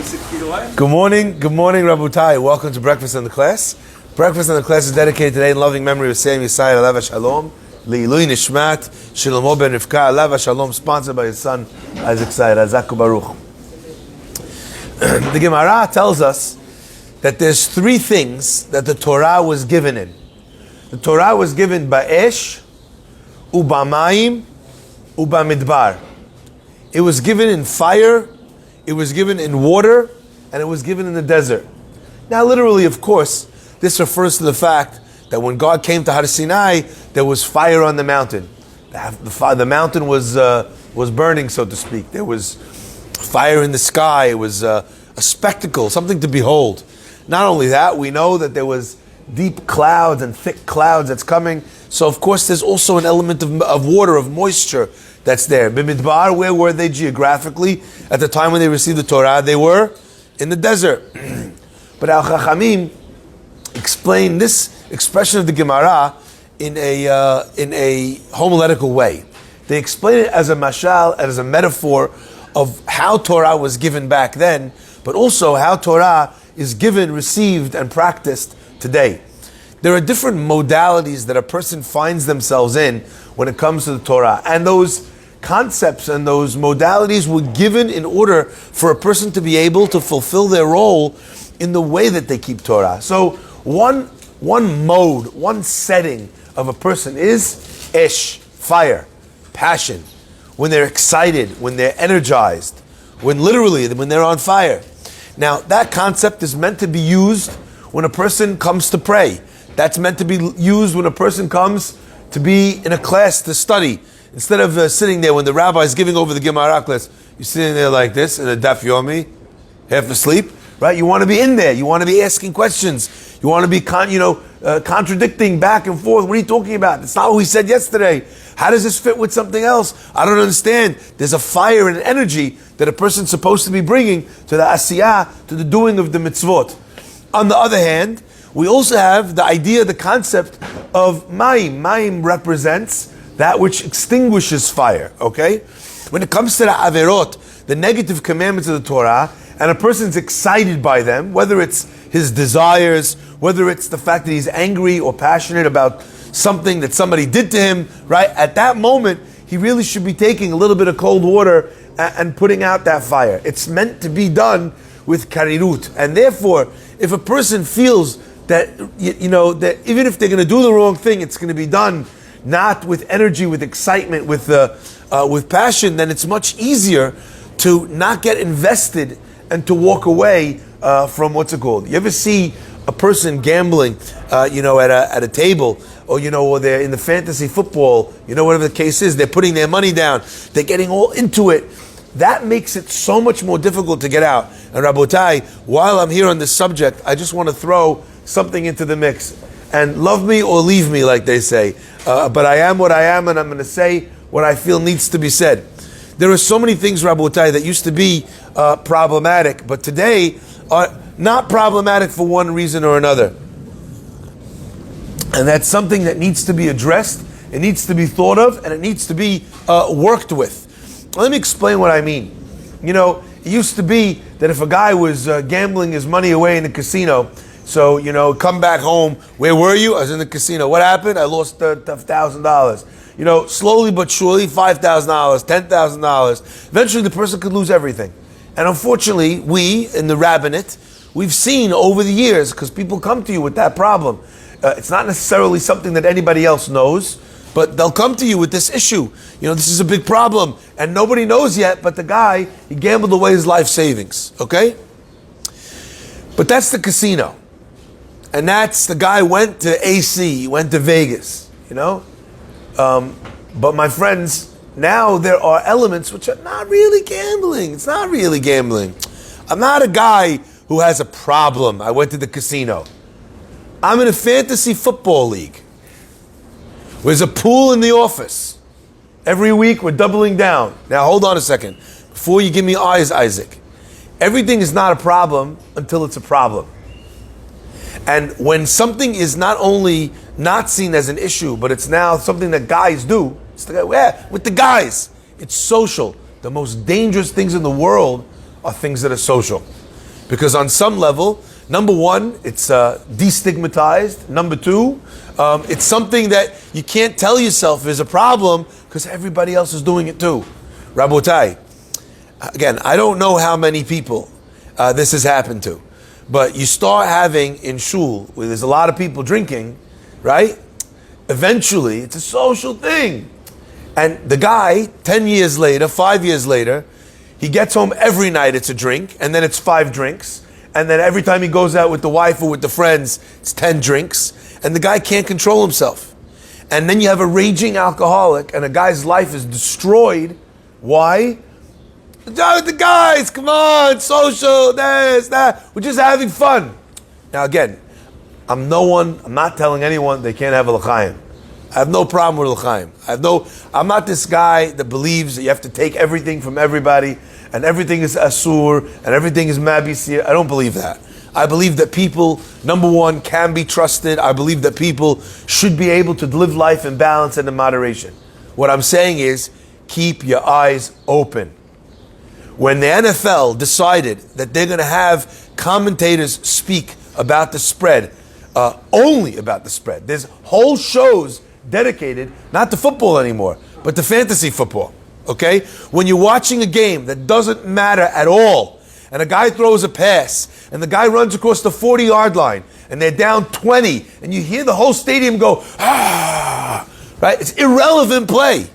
6 feet away. Good morning, Rabutai. Welcome to Breakfast in the Class. Breakfast in the Class is dedicated today in loving memory of Sam Yisai Alav Shalom, Leilui Nishmat, Shlomo ben Rivka Alav Shalom, sponsored by his son Isaac Sayed Azaku Baruch. The Gemara tells us that there's three things that the Torah was given in. The Torah was given ba'esh, u'ba'mayim, u'bamidbar. It was given in fire, it was given in water, and it was given in the desert. Now, literally, of course, this refers to the fact that when God came to Har Sinai, there was fire on the mountain. The mountain was burning, so to speak. There was fire in the sky. It was a spectacle, something to behold. Not only that, we know that there was deep clouds and thick clouds that's coming. So, of course, there's also an element of water, of moisture that's there. Bamidbar, where were they geographically? At the time when they received the Torah, they were in the desert. But Al Chachamim explain this expression of the Gemara in a homiletical way. They explain it as a mashal, as a metaphor of how Torah was given back then, but also how Torah is given, received, and practiced today. There are different modalities that a person finds themselves in when it comes to the Torah. And those concepts and those modalities were given in order for a person to be able to fulfill their role in the way that they keep Torah. So one mode, one setting of a person is esh, fire, passion. When they're excited, when they're energized, when they're on fire. Now, that concept is meant to be used when a person comes to pray. That's meant to be used when a person comes to be in a class to study. Instead of sitting there when the rabbi is giving over the Gemara class, you're sitting there like this in a daf yomi, half asleep, right? You want to be in there. You want to be asking questions. You want to be contradicting back and forth. What are you talking about? That's not what we said yesterday. How does this fit with something else? I don't understand. There's a fire and an energy that a person's supposed to be bringing to the asiyah, to the doing of the mitzvot. On the other hand, we also have the idea, the concept of mayim. Mayim represents that which extinguishes fire, okay? When it comes to the averot, the negative commandments of the Torah, and a person's excited by them, whether it's his desires, whether it's the fact that he's angry or passionate about something that somebody did to him, right? At that moment, he really should be taking a little bit of cold water and putting out that fire. It's meant to be done with karirut. And therefore, if a person feels that, that even if they're going to do the wrong thing, it's going to be done not with energy, with excitement, with passion, then it's much easier to not get invested and to walk away from what's it called. You ever see a person gambling, at a table, or they're in the fantasy football, whatever the case is, they're putting their money down, they're getting all into it. That makes it so much more difficult to get out. And Rabotai, while I'm here on this subject, I just want to throw something into the mix. And love me or leave me, like they say. But I am what I am, and I'm going to say what I feel needs to be said. There are so many things, Rabotai, that used to be problematic, but today are not problematic for one reason or another. And that's something that needs to be addressed, it needs to be thought of, and it needs to be worked with. Let me explain what I mean. It used to be that if a guy was gambling his money away in the casino, so, come back home, where were you? I was in the casino. What happened? I lost $1,000. Slowly but surely, $5,000, $10,000. Eventually the person could lose everything. And unfortunately, we, in the rabbinate, we've seen over the years, because people come to you with that problem. It's not necessarily something that anybody else knows, but they'll come to you with this issue. This is a big problem, and nobody knows yet, but the guy, he gambled away his life savings, okay? But that's the casino. And that's the guy went to AC, went to Vegas, But my friends, now there are elements which are not really gambling. It's not really gambling. I'm not a guy who has a problem. I went to the casino. I'm in a fantasy football league. There's a pool in the office. Every week we're doubling down. Now hold on a second. Before you give me eyes, Isaac. Everything is not a problem until it's a problem. And when something is not only not seen as an issue, but it's now something that guys do, with the guys, it's social. The most dangerous things in the world are things that are social. Because on some level, number one, it's destigmatized. Number two, it's something that you can't tell yourself is a problem because everybody else is doing it too. Rabotai, again, I don't know how many people this has happened to, but you start having in shul where there's a lot of people drinking, right? Eventually, it's a social thing. And the guy, 10 years later, 5 years later, he gets home every night, it's a drink, and then it's 5 drinks. And then every time he goes out with the wife or with the friends, it's 10 drinks. And the guy can't control himself. And then you have a raging alcoholic, and a guy's life is destroyed. Why? The guys, come on, social, this, that. We're just having fun. Now again, I'm not telling anyone they can't have a l'chaim. I have no problem with l'chaim. I'm not this guy that believes that you have to take everything from everybody and everything is asur and everything is mabisir. I don't believe that. I believe that people, number one, can be trusted. I believe that people should be able to live life in balance and in moderation. What I'm saying is, keep your eyes open. When the NFL decided that they're going to have commentators speak about the spread, only about the spread, there's whole shows dedicated not to football anymore, but to fantasy football. Okay? When you're watching a game that doesn't matter at all, and a guy throws a pass, and the guy runs across the 40-yard line, and they're down 20, and you hear the whole stadium go, ah, right? It's irrelevant play.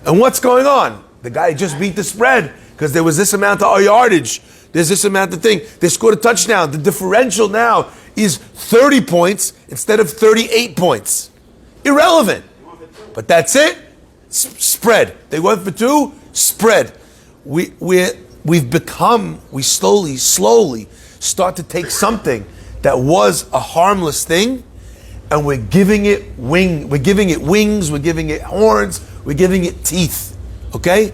And what's going on? The guy just beat the spread because there was this amount of yardage. There's this amount of thing. They scored a touchdown. The differential now is 30 points instead of 38 points. Irrelevant. But that's it. Spread. They went for 2. Spread. We slowly start to take something that was a harmless thing, and we're giving it wings, we're giving it horns, we're giving it teeth. Okay?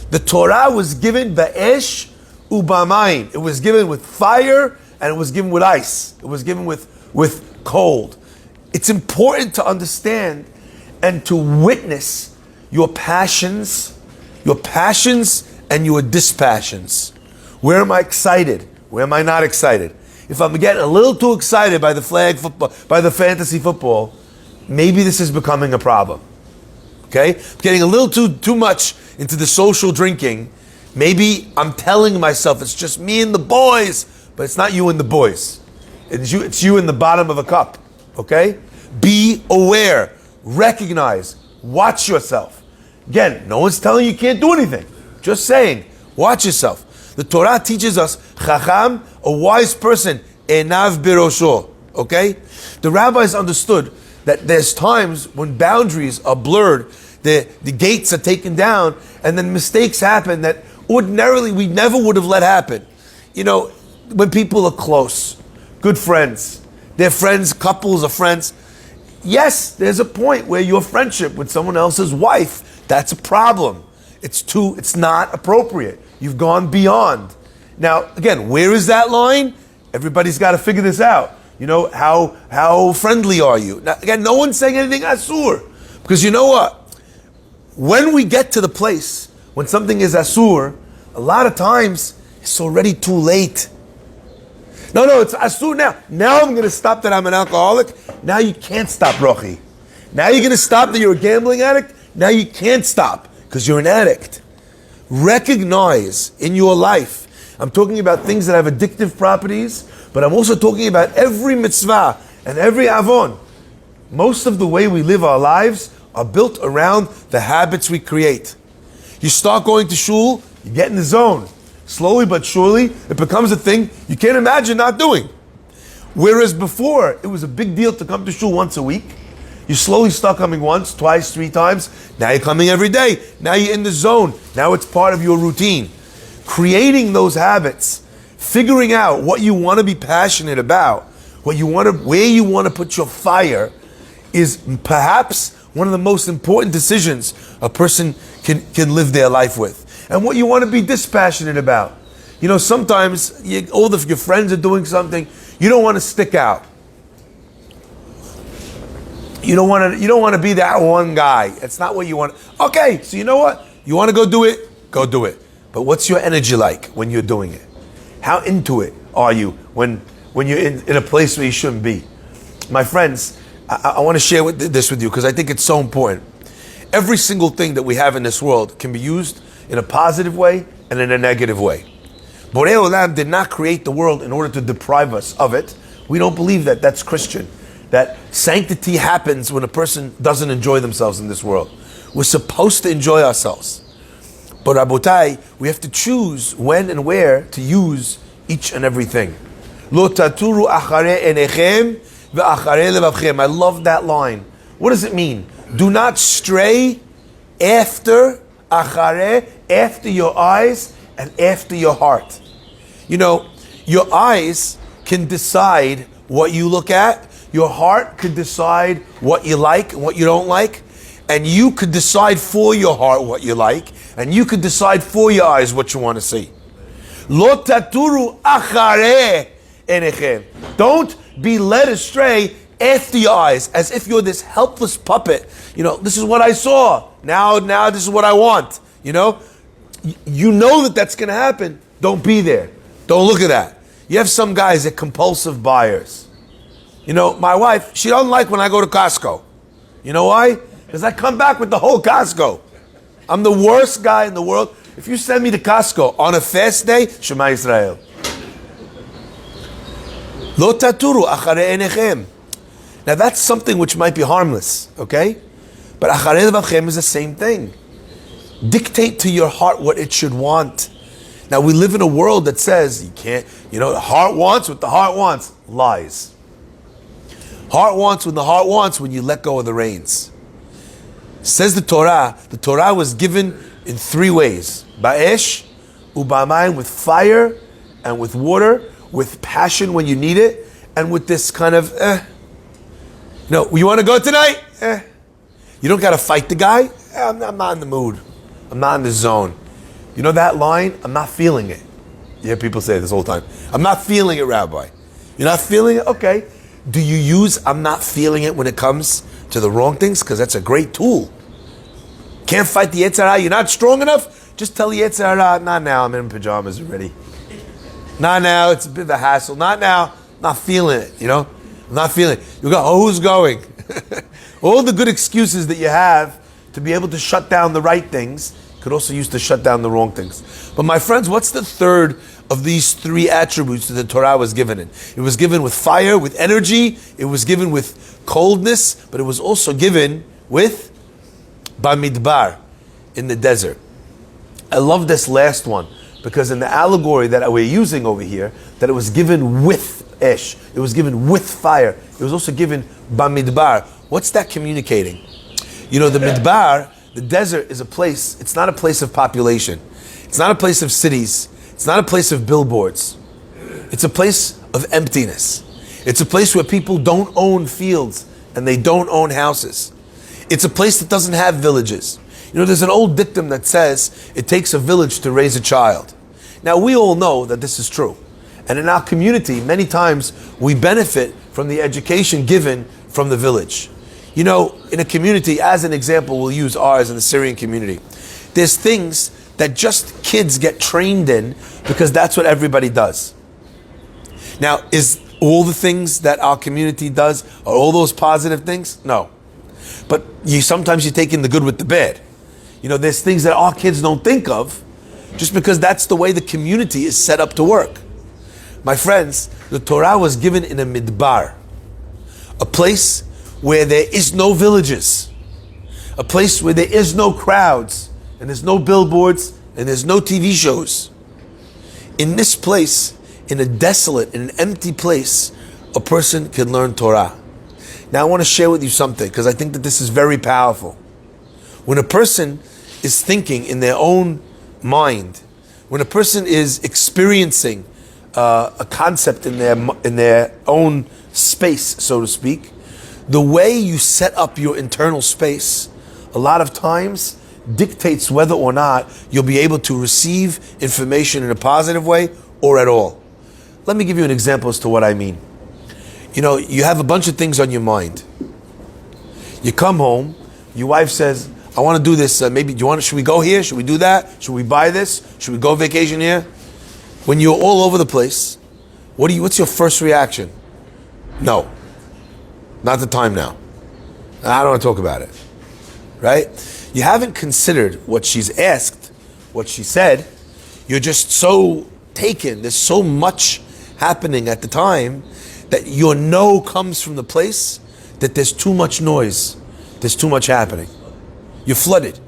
The Torah was given ba'esh u'bamayim. It was given with fire and it was given with ice. It was given with cold. It's important to understand and to witness your passions and your dispassions. Where am I excited? Where am I not excited? If I'm getting a little too excited by the flag football, by the fantasy football, maybe this is becoming a problem. Okay? Getting a little too much into the social drinking. Maybe I'm telling myself it's just me and the boys, but it's not you and the boys. It's you in the bottom of a cup. Okay? Be aware. Recognize. Watch yourself. Again, no one's telling you can't do anything. Just saying, watch yourself. The Torah teaches us, Chacham, a wise person, Enav birosho. Okay? The rabbis understood that there's times when boundaries are blurred, the gates are taken down, and then mistakes happen that ordinarily we never would have let happen. You know, when people are close, good friends, they're friends, couples of friends. Yes, there's a point where your friendship with someone else's wife, that's a problem. It's not appropriate. You've gone beyond. Now, again, where is that line? Everybody's got to figure this out. You know, how friendly are you? Now, again, no one's saying anything asur. Because you know what? When we get to the place when something is asur, a lot of times it's already too late. No, it's asur now. Now I'm going to stop that I'm an alcoholic. Now you can't stop, Rochi. Now you're going to stop that you're a gambling addict. Now you can't stop because you're an addict. Recognize in your life. I'm talking about things that have addictive properties, but I'm also talking about every mitzvah and every avon. Most of the way we live our lives are built around the habits we create. You start going to shul, you get in the zone. Slowly but surely, it becomes a thing you can't imagine not doing. Whereas before, it was a big deal to come to shul once a week. You slowly start coming once, twice, 3 times. Now you're coming every day. Now you're in the zone. Now it's part of your routine. Creating those habits, figuring out what you want to be passionate about, where you want to put your fire, is perhaps one of the most important decisions a person can live their life with. And what you want to be dispassionate about. You know, sometimes all of your friends are doing something, you don't want to stick out. You don't want to be that one guy. It's not what you want. Okay, so you know what? You want to go do it? Go do it. But what's your energy like when you're doing it? How into it are you when you're in a place where you shouldn't be? My friends, I want to share this with you because I think it's so important. Every single thing that we have in this world can be used in a positive way and in a negative way. Borei Olam did not create the world in order to deprive us of it. We don't believe that. That's Christian. That sanctity happens when a person doesn't enjoy themselves in this world. We're supposed to enjoy ourselves. But Rabotai, we have to choose when and where to use each and everything. Lo taturu acharei enechem ve'acharei levavchem. I love that line. What does it mean? Do not stray after your eyes and after your heart. You know, your eyes can decide what you look at. Your heart could decide what you like and what you don't like. And you could decide for your heart what you like. And you could decide for your eyes what you want to see. Lo taturu acharei enechem. Don't be led astray after your eyes, as if you're this helpless puppet. You know, this is what I saw. Now this is what I want. You know that that's going to happen. Don't be there. Don't look at that. You have some guys that compulsive buyers. You know, my wife, she doesn't like when I go to Costco. You know why? Because I come back with the whole Costco. I'm the worst guy in the world. If you send me to Costco on a fast day, Shema Yisrael. Lo taturu acharei enechem. Now that's something which might be harmless, okay? But acharei levavchem is the same thing. Dictate to your heart what it should want. Now we live in a world that says you can't, the heart wants what the heart wants. Lies. Heart wants when the heart wants when you let go of the reins. Says the Torah was given in three ways. Ba'esh, u'ba'mayim, with fire and with water, with passion when you need it, and with this kind of, you want to go tonight? You don't got to fight the guy. I'm not in the mood. I'm not in the zone. You know that line? I'm not feeling it. You hear people say this all the time. I'm not feeling it, Rabbi. You're not feeling it? Okay. Do you use I'm not feeling it when it comes to the wrong things? Because that's a great tool. Can't fight the Yetzer Hara. You're not strong enough? Just tell the Yetzer Hara, not now, I'm in pajamas already. Not now, it's a bit of a hassle. Not now, not feeling it, I'm not feeling it. You go, who's going? All the good excuses that you have to be able to shut down the right things could also use to shut down the wrong things. But my friends, what's the third of these three attributes that the Torah was given in? It was given with fire, with energy. It was given with coldness, but it was also given with Bamidbar, in the desert. I love this last one because in the allegory that we're using over here, that it was given with Esh, it was given with fire. It was also given Bamidbar. What's that communicating? The Midbar, the desert, is a place. It's not a place of population. It's not a place of cities. It's not a place of billboards. It's a place of emptiness. It's a place where people don't own fields and they don't own houses. It's a place that doesn't have villages. There's an old dictum that says it takes a village to raise a child. Now, we all know that this is true. And in our community, many times we benefit from the education given from the village. In a community, as an example, we'll use ours in the Syrian community. There's things that just kids get trained in because that's what everybody does. Now, is all the things that our community does, are all those positive things? No. But sometimes you take in the good with the bad. There's things that our kids don't think of just because that's the way the community is set up to work. My friends, the Torah was given in a midbar, a place where there is no villages, a place where there is no crowds, and there's no billboards, and there's no TV shows. In this place, in a desolate, in an empty place, a person can learn Torah. Now I want to share with you something, because I think that this is very powerful. When a person is thinking in their own mind, when a person is experiencing a concept in their own space, so to speak, the way you set up your internal space, a lot of times dictates whether or not you'll be able to receive information in a positive way or at all. Let me give you an example as to what I mean. You have a bunch of things on your mind. You come home, your wife says, I want to do this, should we go here? Should we do that? Should we buy this? Should we go vacation here? When you're all over the place, what's your first reaction? No. Not the time now. I don't want to talk about it. Right? You haven't considered what she's asked, what she said. You're just so taken. There's so much happening at the time that your no comes from the place that there's too much noise. There's too much happening. You're flooded.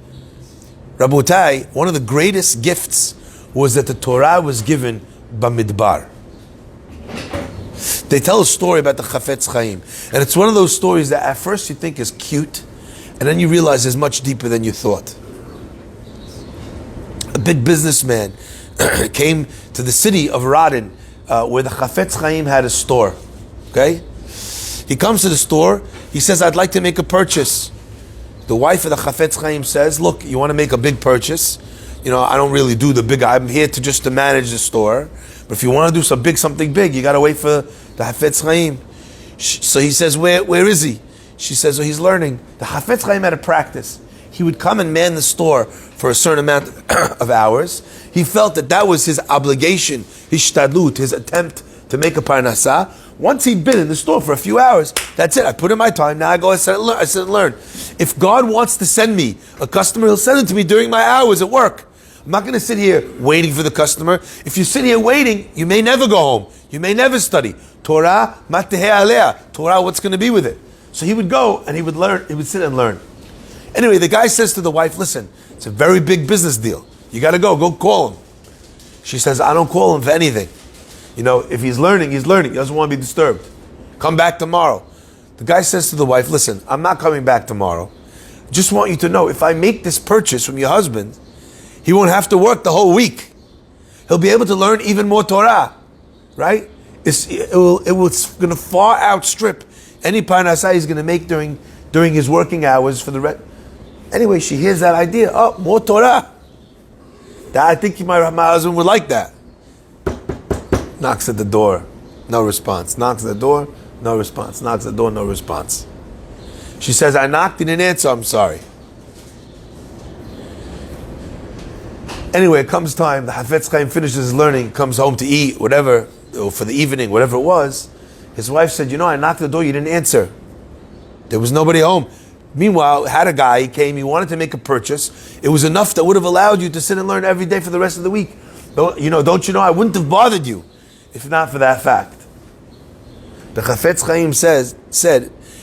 Rabotai, one of the greatest gifts was that the Torah was given Bamidbar. They tell a story about the Chafetz Chaim, and it's one of those stories that at first you think is cute, and then you realize is much deeper than you thought. A big businessman came to the city of Radin, where the Chafetz Chaim had a store. Okay? He comes to the store, he says, I'd like to make a purchase. The wife of the Chafetz Chaim says, look, you want to make a big purchase? You know, I don't really do the big, I'm here to manage the store. But if you want to do something big, you got to wait for the Chafetz Chaim. So he says, where is he? She says, oh, he's learning. The Chafetz Chaim had a practice. He would come and man the store for a certain amount of hours. He felt that was his obligation, his shtadlut, his attempt to make a parnasah. Once he'd been in the store for a few hours, that's it. I put in my time. Now I go, I sit and learn. If God wants to send me a customer, He'll send it to me during my hours at work. I'm not going to sit here waiting for the customer. If you sit here waiting, you may never go home. You may never study. Torah, mateheh alea. Torah, what's going to be with it? So he would go and he would learn. He would sit and learn. Anyway, the guy says to the wife, listen, it's a very big business deal. You got to go call him. She says, I don't call him for anything. You know, if he's learning, he's learning. He doesn't want to be disturbed. Come back tomorrow. The guy says to the wife, listen, I'm not coming back tomorrow. Just want you to know, if I make this purchase from your husband, he won't have to work the whole week. He'll be able to learn even more Torah. Right? It's going to far outstrip any parnasah he's going to make during his working hours for the rest. Anyway, she hears that idea. Oh, more Torah. I think my husband would like that. Knocks at the door, no response. Knocks at the door, no response. Knocks at the door, no response. She says, I knocked, he didn't answer, I'm sorry. Anyway, it comes time, the Chafetz Chaim finishes his learning, comes home to eat, whatever, or for the evening, whatever it was. His wife said, you know, I knocked at the door, you didn't answer. There was nobody home. Meanwhile, had a guy, he came, he wanted to make a purchase. It was enough that would have allowed you to sit and learn every day for the rest of the week. Don't you know, I wouldn't have bothered you if not for that fact. The Chafetz Chaim said,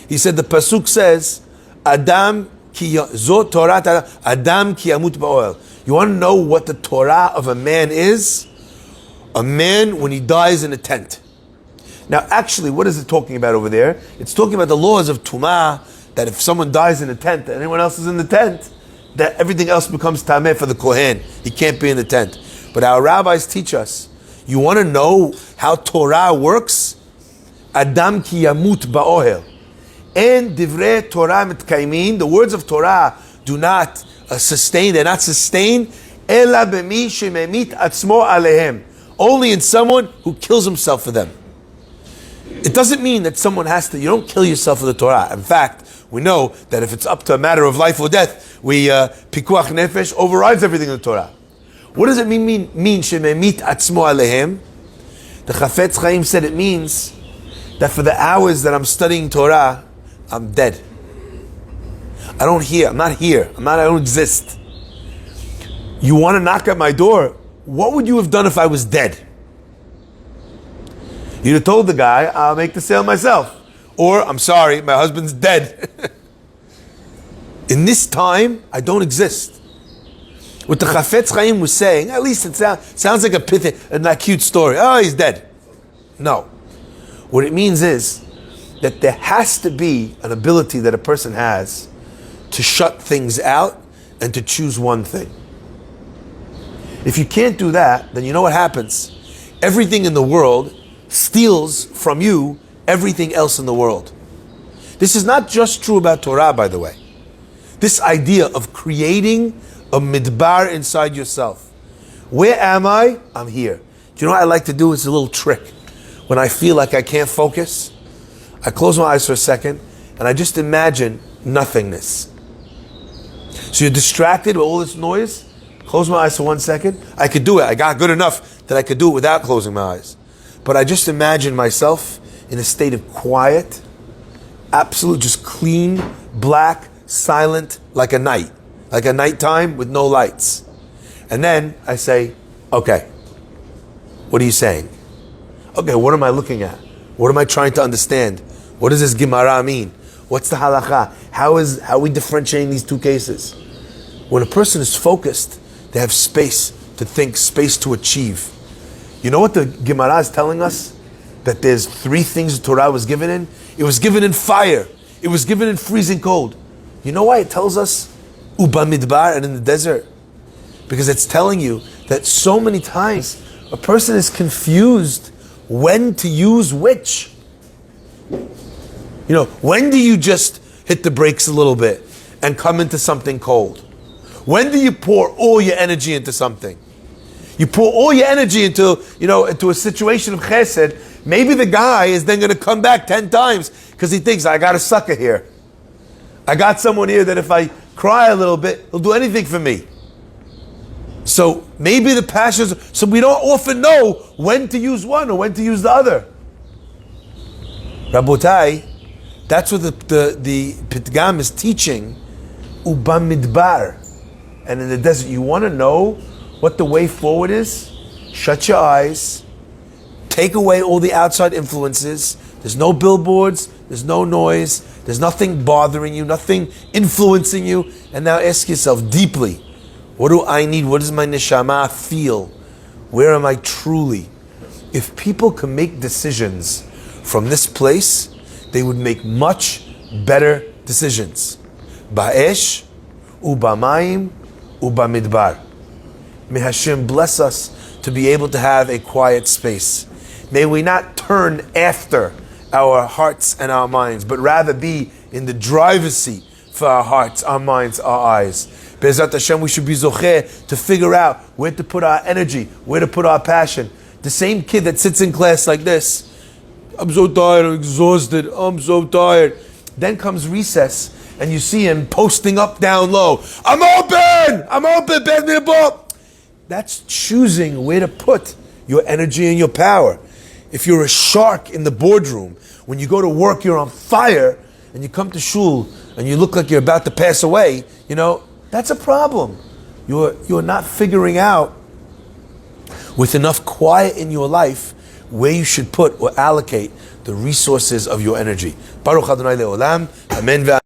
the pasuk says, Adam ki zot Torah Adam ki yamut ba'oel. You want to know what the Torah of a man is? A man when he dies in a tent. Now, actually, what is it talking about over there? It's talking about the laws of Tumah, that if someone dies in a tent and anyone else is in the tent, that everything else becomes tameh for the Kohen. He can't be in the tent. But our rabbis teach us, you want to know how Torah works? Adam ki yamut ba'ohel. And divrei Torah mitkaimin, the words of Torah do not sustain, they're not sustained, ela b'mi shememit atzmo alehem. Only in someone who kills himself for them. It doesn't mean that someone you don't kill yourself for the Torah. In fact, we know that if it's up to a matter of life or death, pikuach nefesh overrides everything in the Torah. What does it mean shememit atzmo alehem? The Chafetz Chaim said it means that for the hours that I'm studying Torah, I'm dead. I don't hear. I'm not here. I don't exist. You want to knock at my door? What would you have done if I was dead? You'd have told the guy, I'll make the sale myself. Or, I'm sorry, my husband's dead. In this time, I don't exist. What the Chafetz Chaim was saying, at least it sounds like a cute story. Oh, he's dead. No. What it means is that there has to be an ability that a person has to shut things out and to choose one thing. If you can't do that, then you know what happens? Everything in the world steals from you everything else in the world. This is not just true about Torah, by the way. This idea of creating a midbar inside yourself. Where am I? I'm here. Do you know what I like to do? It's a little trick. When I feel like I can't focus, I close my eyes for a second and I just imagine nothingness. So you're distracted with all this noise. Close my eyes for 1 second. I could do it. I got good enough that I could do it without closing my eyes. But I just imagine myself in a state of quiet, absolute, just clean, black, silent, like a nighttime with no lights. And then I say, okay, what are you saying? Okay, what am I looking at? What am I trying to understand? What does this Gemara mean? What's the halakha? How are we differentiating these two cases? When a person is focused, they have space to think, space to achieve. You know what the Gemara is telling us? That there's three things the Torah was given in? It was given in fire. It was given in freezing cold. You know why it tells us Bamidbar and in the desert? Because it's telling you that so many times a person is confused when to use which. You know, when do you just hit the brakes a little bit and come into something cold? When do you pour all your energy into something? You pour all your energy into a situation of chesed. Maybe the guy is then going to come back 10 times because he thinks, I got a sucker here. I got someone here that if I cry a little bit, he'll do anything for me. So maybe the passions, so we don't often know when to use one or when to use the other. Rabotai, that's what the Pitgam is teaching. Bamidbar. And in the desert, you want to know what the way forward is? Shut your eyes. Take away all the outside influences. There's no billboards. There's no noise. There's nothing bothering you, nothing influencing you. And now ask yourself deeply, what do I need? What does my neshama feel? Where am I truly? If people can make decisions from this place, they would make much better decisions. Ba'esh, u'bamayim, u'bamidbar. May Hashem bless us to be able to have a quiet space. May we not turn after our hearts and our minds, but rather be in the driver's seat for our hearts, our minds, our eyes. Be'ezrat Hashem, we should be zocheh to figure out where to put our energy, where to put our passion. The same kid that sits in class like this, I'm so tired, I'm exhausted, I'm so tired. Then comes recess, and you see him posting up, down, low. I'm open, pass me the ball. That's choosing where to put your energy and your power. If you're a shark in the boardroom, when you go to work, you're on fire, and you come to shul, and you look like you're about to pass away, that's a problem. You're not figuring out with enough quiet in your life where you should put or allocate the resources of your energy. Baruch Adonai Le'olam. Amen.